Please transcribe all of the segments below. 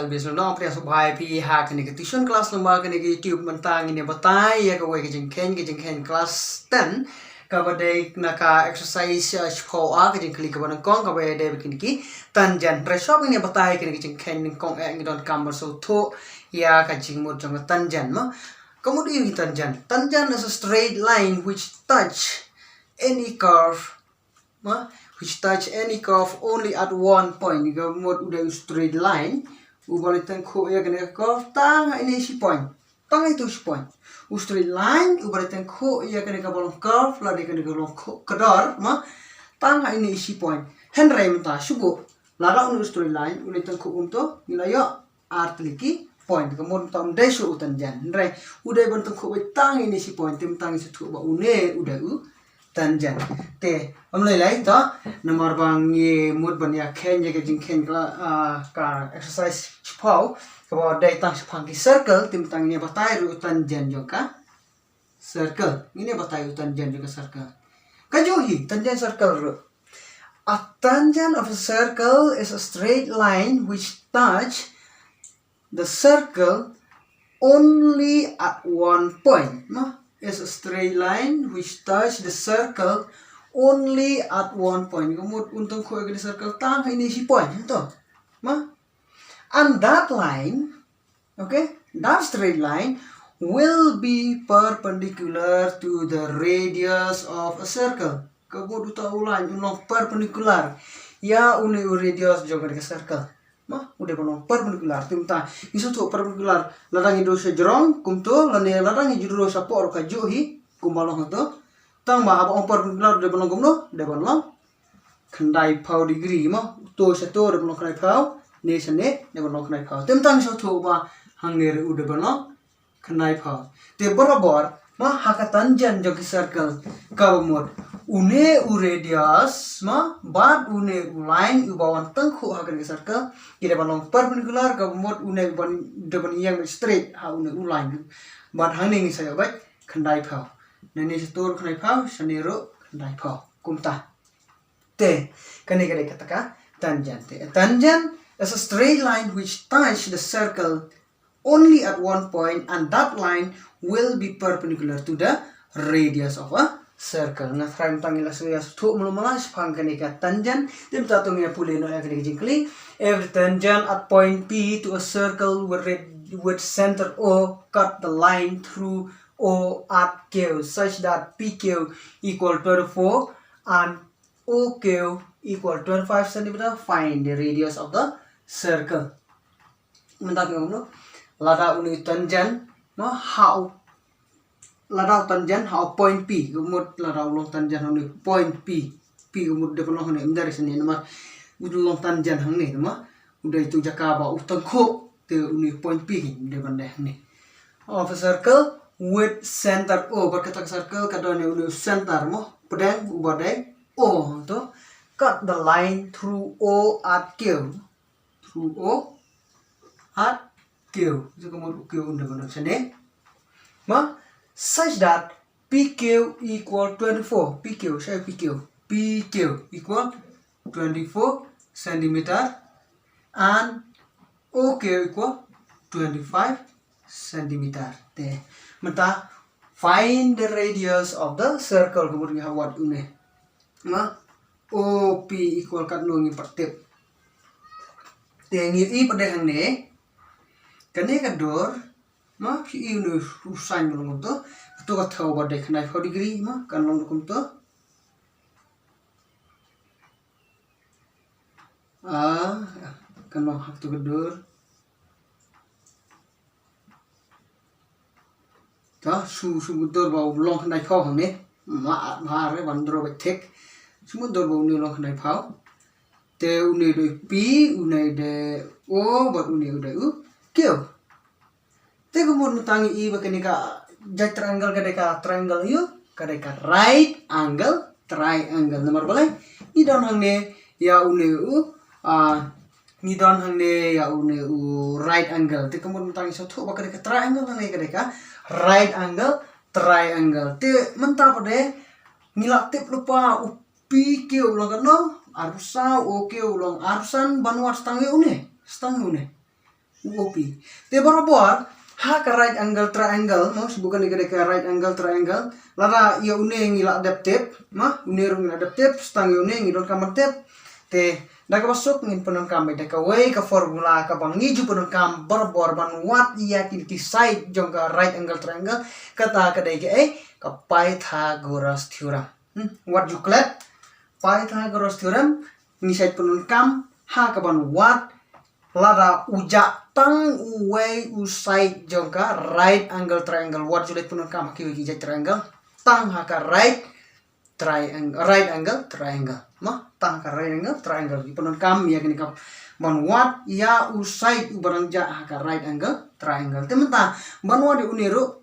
LBS no pria so bhai pi ha kani ke tuition class lamba kani ke YouTube mentang ini batai ya ke jengken class 10 ka badai naka exercise chho a ke jeng klik ka ban kong ka badai kini ki tangent pressure ini batai kani ke jengken kong ngi don kamber so tho ya ka jeng mod jang tangent ma kemudian ini tangent is a straight line which touch any curve only at one point. You mod udah straight line, ubalik tengku ya kena curve tang ini si point, tang itu si point. Straight line ubalik tengku ya kena bolong curve, lagi kena bolong kedor, tang ini si point. Henry mentah subuh, lara unu straight line, ubalik tengku untuk nilai art lagi point. Kemudian tam desu tangent. Henry udah bentuk tang ini si point, tang itu tu udah tangent te amlai lai ta namar bang ye mud ban ya khen ye ke jing khen ka exercise chpau ka ba dai tang phang ki circle tim tang ne batai ru tangent jo ka circle ini batai ru tangent jo ka circle ka jo hi tangent circle ru a tangent of a circle is a straight line which touch the circle only at one point is a straight line which touch the circle only at one point. Kemudian untung kau di circle tang ini si point itu, and that line, okay, that straight line will be perpendicular to the radius of a circle. Kemudian tahu line unong perpendicular, ya uni radius juga di circle. Udah penuh perpendicular timta isu tu perpendicular ladang hidup sejerong kumto lani ladang hidup sapor ka juhi kumbalong to tang ma abang perpendicular de belong kumno de belong khandai phau degree to se to de belong khandai phau ne sene de belong khandai phau timtang isu tu ba hangner udah belong khandai phau te barabar haka tangent jo ki circle ka mod une radius bat une line ubawan tengku haka ki circle kira balong perpendicular ka mod une ban depan yang straight ha une line bat hangning saya baik khandai phau nani setur khandai phau sanero khandai phau kumta te kani kata ka tangent tangent is a straight line which touch the circle only at one point, and that line will be perpendicular to the radius of a circle. Nah, frame tangila saya tu mula-mula sepang kenika tangent. Tim tatungnya pulih no kenika jingkli. Every tangent at point P to a circle with center O cut the line through O at Q such that PQ equal 24 and OQ equal 25 cm. Find the radius of the circle. Mentak no. Lada uni tangent how lada tangent how point P gumut lada ulong tangent uni point P gumut de kono hone dari sini nama ulong tangent hang ni nama udah itu jaka ba utang ko te uni point P de bande ni of a circle with center O berkata circle kadone uni center pedang ubadai O to cut the line through O at Q at Q, itu kemudian Q under sini, such that PQ equal 24, PQ equal 24 centimeter and OQ equal 25 centimeter. Deh, mata find the radius of the circle kemudian what ini, OP equal kan nungi pertip, tinggi pada yang ni. Kene kador si iu usain belum tu itu kata badai kena 4 degree kan long tu kan long hak tu kador ta su mudur bau long kena phau hang ni ma re bandro betek su mudur bau ni long kena phau te uni de P uni de O bat uni de U Kyo, te kemudian mutangi I bakenika jai triangle kadeka triangle yu kadeka right angle triangle nomor boleh ni don hang ne ya une u ni don hang ne ya une u right angle te kemudian mutangi satu bakadeka triangle hang ne kadeka right angle triangle te mentah pada ngilak tip lupa upi kyo ulang kano arusa oke ulang arusan banwar stang une OP. Te borobar Haka right angle triangle, bukan ke right angle triangle. Lara ia une ngila adaptive, une ngila adaptive, stang une ngidon kamar tep. Te daga masuk ngin penon kam deka way ka formula ka bang ngiju penon kam bor ban what ia ki side jong ka right angle triangle kata ka dai ka Pythagoras theorem. What you clap Pythagoras theorem ni side penon kam ha ka ban what lada uja tang uway usai jongka right angle triangle what julit punun kam ki triangle tang haka right angle triangle tang ka right angle triangle punun kam ya gini kam ban what ya usai ubarang ja haka right angle triangle tementa ban what di uniru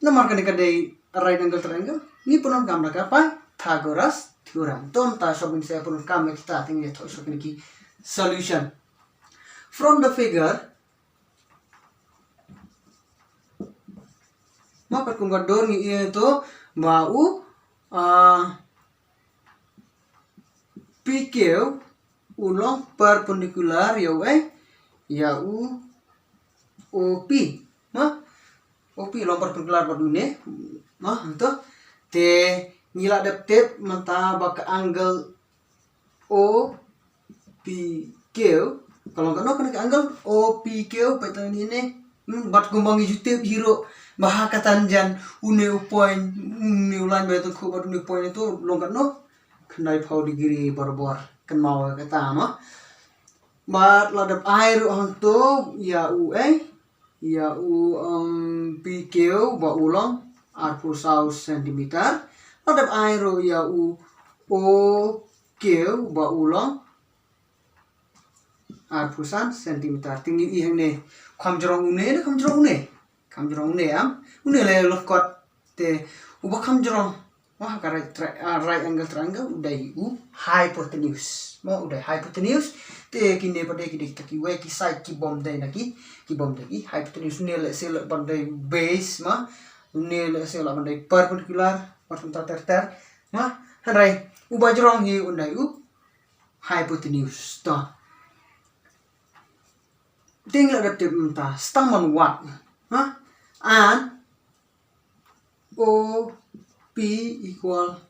nomor kani kadai right angle triangle ni punun kam da apa Pythagoras theorem tom ta sobin saya punun kam kita tinggal to so ki solution. From the figure, maka kung gador ni ito bau PQ ulong perpendicular ya OP, OP ulong perpendicular badune, itu te ngila adaptive mata baka angle OPQ. Kalau nggak kena ke angle OPQ paitan ini bat gumbang YouTube hero bahaka tanjan une point ulan betul ku bat une point itu longkat kenai pau digiri bor kan mau kata bat ladap air hantu ya PQ ba ulang R4 cm ladap air ya OQ ba ulang R4 cm tinggi ihang ne kamjrong une am une le lokot te uba kamjrong ka right angle triangle udai hypotenuse udai hypotenuse te kine pada ki we ki side ki bom dai hypotenuse ne le sel bandai base ne le sel bandai perpendicular ter hanrai uba jrong hi undai hypotenuse to tinggal adaptive mentah staman what and OP equal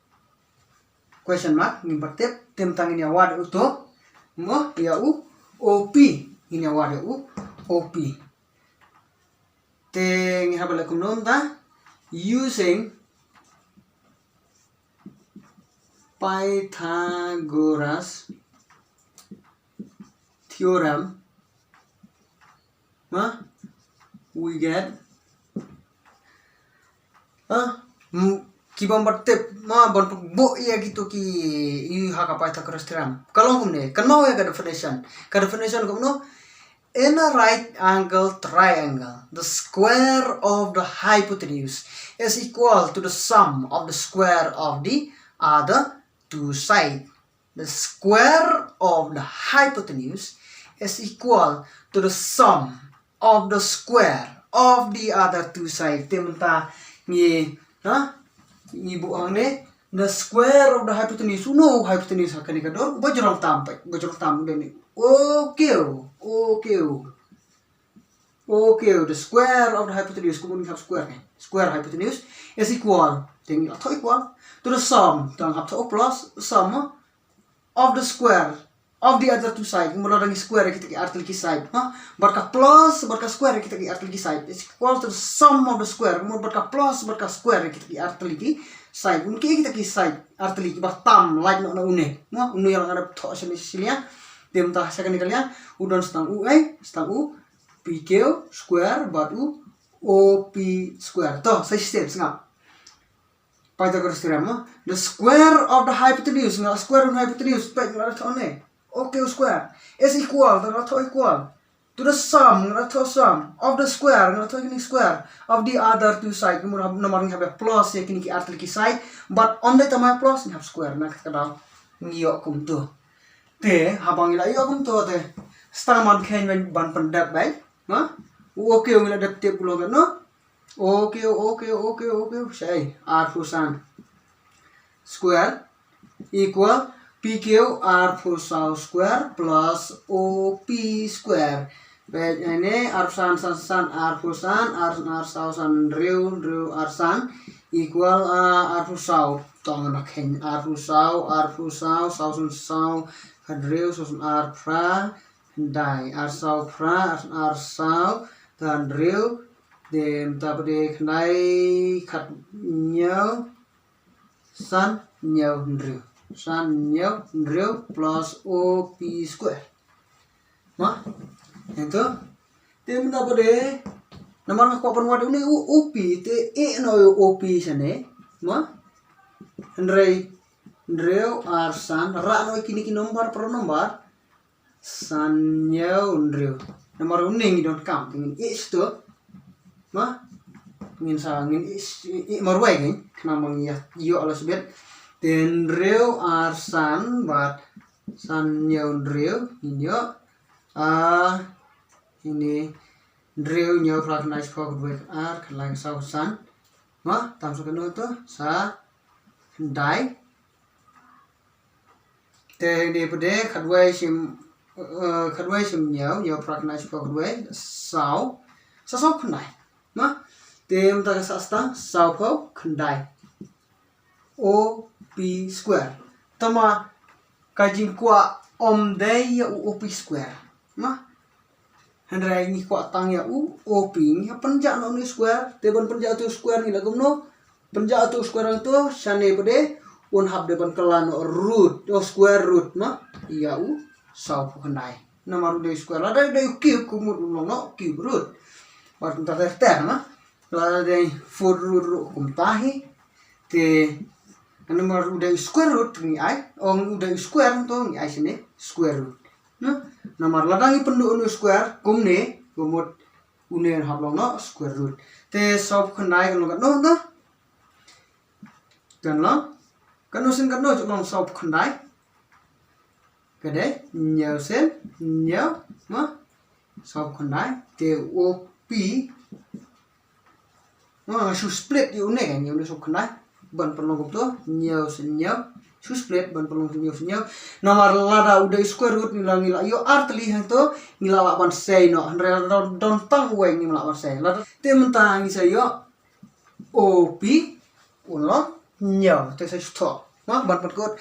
question mark ngimpartip tentang ini what itu ya OP ini what OP teng habala kunom ta using Pythagoras theorem we get kibam bertip bon bo ya gitu ki Haka Pythagoras theorem kalau humne kan mau ya ka definition kumno in a right angle triangle the square of the hypotenuse is equal to the sum of the square of the other two sides. The square of the hypotenuse is equal to the sum of the square of the other two sides. Tementa ni buang ne the square of the hypotenuse. Hypotenuse hakani kador bajrong tam deni. Okay, the square of the hypotenuse kumun hab square hypotenuse is equal to the sum plus sum of the square of the other two sides. Kemudian square kita ki arti side, berka plus berka square kita ki arti side is equal to the sum of the square. Kemudian berka plus berka square kita ki arti side. Mungkin kita ki side arti tam like une yang ada to sini dem tah second kalian udon stang PQ square batu OP square. Toh saya step ngap Pythagoras theorem the square of the hypotenuse square of the hypotenuse baik ngara okay square is equal to the sum of the square square of the other two sides. Kemudian nomor ni have plus ya kini ki arti side but on the tamai plus ni have square nak kadang ngiyok kum tu te habang ila iyo kum tu te staman khen ban pendak baik okay ngila adaptive pulo kan okay say R4 square equal PQ R4 square plus OP square Baik ini arsan san arfusan arsausan riu arsan equal arfusau tong nakhen arfusau sausun sau hadriu sausun arfra dai arsau fra arsau dan riu dem tapde khnai khat nhau san nhau riu plus op square mah itu dem tapde nomor ko perwad ini op te no op sane mah riu arsan ra no kini nomor per nomor san nhau riu nomor uning don't count ingin is tu mah ingin sa ingin is marwai kan kenapa ya yo alas bet ten riu arsan bat san nhau riu inyo ini riu nhau fragnize for with ar kelang sau san mah tam so keno tu sa dai te di pede khadwai sim nhau fragnize for with sau sau khnai mah tem ta sa sta sau ko khandai op square tama kajing kwa om dai ya op square mah handrai ni kwa tang ya op ni penja no ni square te ban penja tu square ni lagum no penja tu square tu shane pede un hab de ban kelan root o square root mah ya sau ko khandai nomor de square ada de cube kumut no cube root bat ta ter mah la de for root kum tahi te nomor udah square root ni ai udah square to ni ai sini square root no nomor ladangi pendu nu square kumne kumut une hablong no square root te sob khandai kan no no kan lo kan no sin kan no long sob khandai kade nhau sen nhau ma sob khandai te op ma su split yu ne kan yu sob khandai ban perlu tu nhau sen nhau su split ban perlu nhau sen nhau nomor lada udah square root ngila yo artli hanto ngila la ban sei no don tang we ngila ban sei lada te mentang isa yo op ulo nhau te sai stop ma ban perkut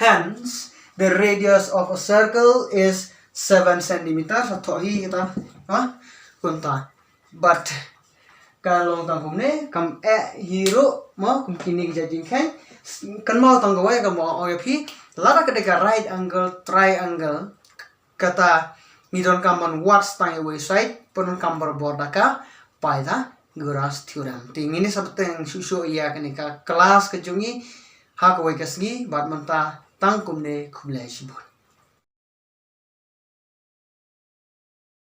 hence the radius of a circle is 7 cm atau hi kita kunta but kalau tangkum ne kam hero mau kini kijajing kan mau tanggo ya kan mau op lara kedeka right angle triangle kata midon kaman watts tang away side penun kambar bordaka paida guras theorem ting ini sabteng susu iya kenika kelas kejungi hak way kasgi bat menta tangkum ne kublai sibut